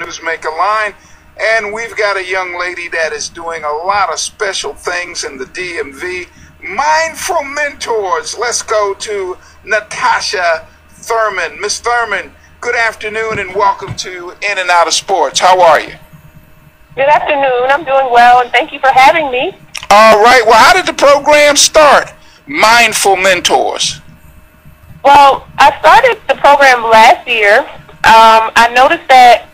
Newsmaker line, and we've got a young lady that is doing a lot of special things in the DMV. Mindful Mentors. Let's go to Natasha Thurmon. Miss Thurmon, good afternoon and welcome to In and Out of Sports. How are you? Good afternoon. I'm doing well, and thank you for having me. All right. Well, how did the program start? Mindful Mentors. Well, I started the program last year. I noticed that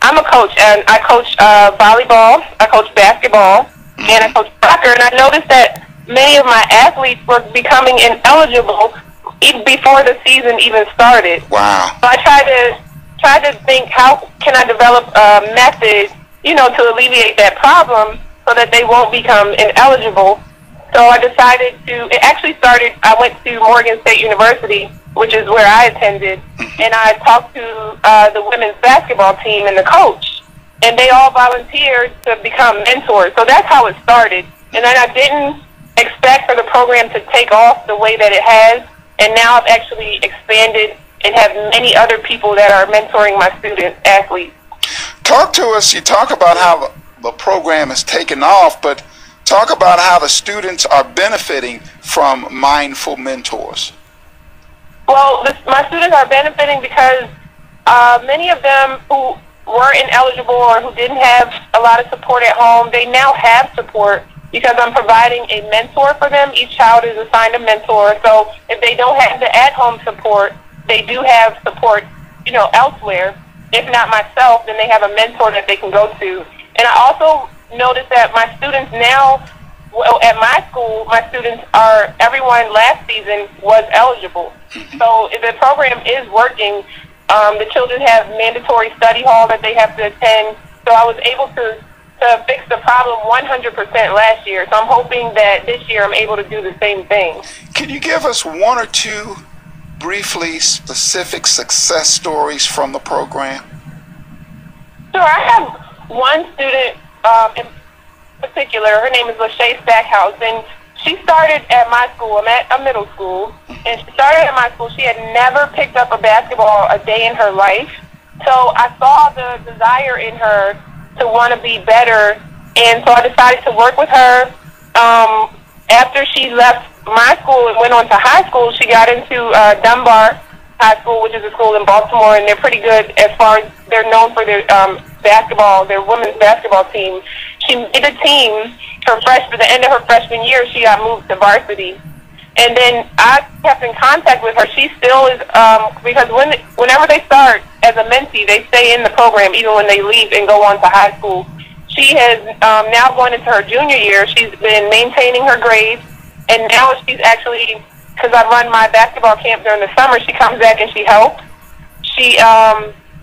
I'm a coach, and I coach volleyball, I coach basketball, and I coach soccer, and I noticed that many of my athletes were becoming ineligible even before the season even started. Wow. So I tried to think, how can I develop a method, to alleviate that problem so that they won't become ineligible. So I decided it actually started, I went to Morgan State University, which is where I attended, and I talked to the women's basketball team and the coach, and they all volunteered to become mentors. So that's how it started. And then I didn't expect for the program to take off the way that it has, and now I've actually expanded and have many other people that are mentoring my student athletes. Talk to us. You talk about how the program has taken off, but talk about how the students are benefiting from Mindful Mentors. Well, my students are benefiting because many of them who were ineligible or who didn't have a lot of support at home, they now have support because I'm providing a mentor for them. Each child is assigned a mentor. So if they don't have the at-home support, they do have support, elsewhere. If not myself, then they have a mentor that they can go to. And I also noticed that my students now, at my school, my students everyone last season was eligible. So if the program is working, the children have mandatory study hall that they have to attend. So I was able to fix the problem 100% last year. So I'm hoping that this year I'm able to do the same thing. Can you give us one or two briefly specific success stories from the program? Sure. I have one student in particular. Her name is Lachey Stackhouse, and she started at my school. I'm at a middle school, and she started at my school. She had never picked up a basketball a day in her life. So I saw the desire in her to want to be better, and so I decided to work with her. After she left my school and went on to high school, she got into Dunbar High School, which is a school in Baltimore, and they're pretty good as far as they're known for their basketball, their women's basketball team. She made the team the end of her freshman year. She got moved to varsity. And then I kept in contact with her. She still is, because whenever they start as a mentee, they stay in the program even when they leave and go on to high school. She has now gone into her junior year. She's been maintaining her grades, and now she's actually, because I run my basketball camp during the summer, she comes back and she helps.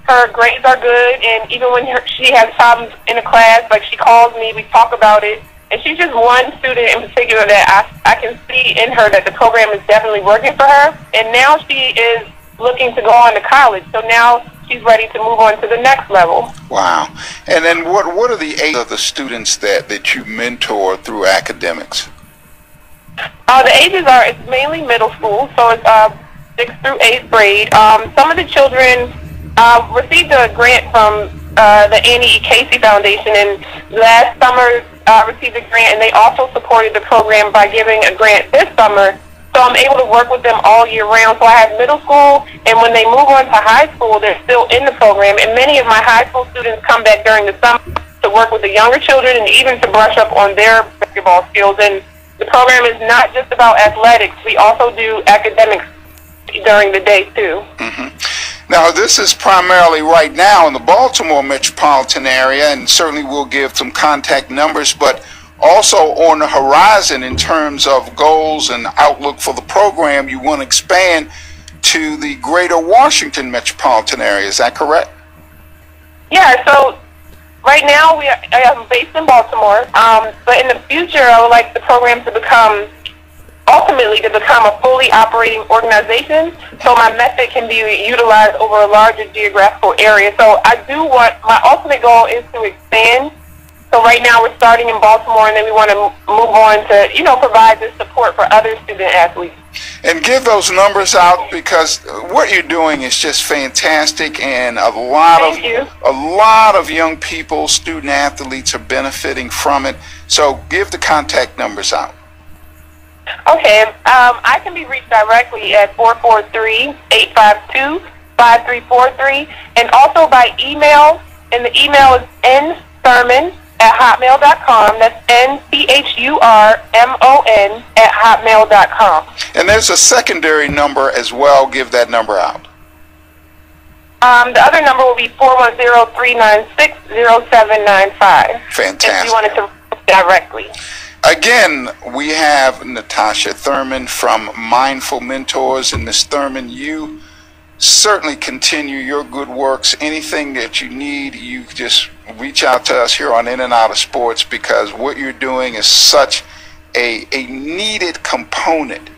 Her grades are good, and even when she has problems in a class, like she calls me, we talk about it. And she's just one student in particular that I can see in her that the program is definitely working for her. And now she is looking to go on to college. So now she's ready to move on to the next level. Wow. And then what are the ages of the students that you mentor through academics? The ages it's mainly middle school, so it's 6th through 8th grade. Some of the children received a grant from the Annie E. Casey Foundation, and last summer received a grant, and they also supported the program by giving a grant this summer. So I'm able to work with them all year round. So I have middle school, and when they move on to high school, they're still in the program. And many of my high school students come back during the summer to work with the younger children and even to brush up on their basketball skills. And the program is not just about athletics. We also do academics during the day, too. Now, this is primarily right now in the Baltimore metropolitan area, and certainly we'll give some contact numbers, but also on the horizon in terms of goals and outlook for the program, you want to expand to the greater Washington metropolitan area. Is that correct? Yeah, so right now I am based in Baltimore, but in the future I would like the program to become a fully operating organization, so my method can be utilized over a larger geographical area. So my ultimate goal is to expand So right now we're starting in Baltimore, and then we want to move on to, provide this support for other student athletes. And give those numbers out, because what you're doing is just fantastic, and a lot of young people, student athletes, are benefiting from it. So give the contact numbers out. Okay, I can be reached directly at 443-852-5343, and also by email, and the email is nthurmon@hotmail.com. That's NCHURMON@hotmail.com. And there's a secondary number as well. Give that number out. The other number will be 410-396-0795. Fantastic. If you wanted to directly. Again, we have Natasha Thurmon from Mindful Mentors. And Ms. Thurmon, you certainly continue your good works. Anything that you need, you just reach out to us here on In and Out of Sports, because what you're doing is such a needed component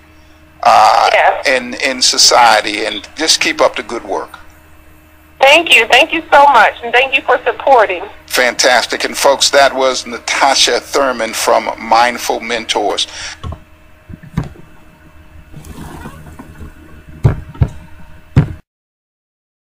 in society. And just keep up the good work. Thank you. Thank you so much. And thank you for supporting. Fantastic. And folks, that was Natasha Thurmon from Mindful Mentors.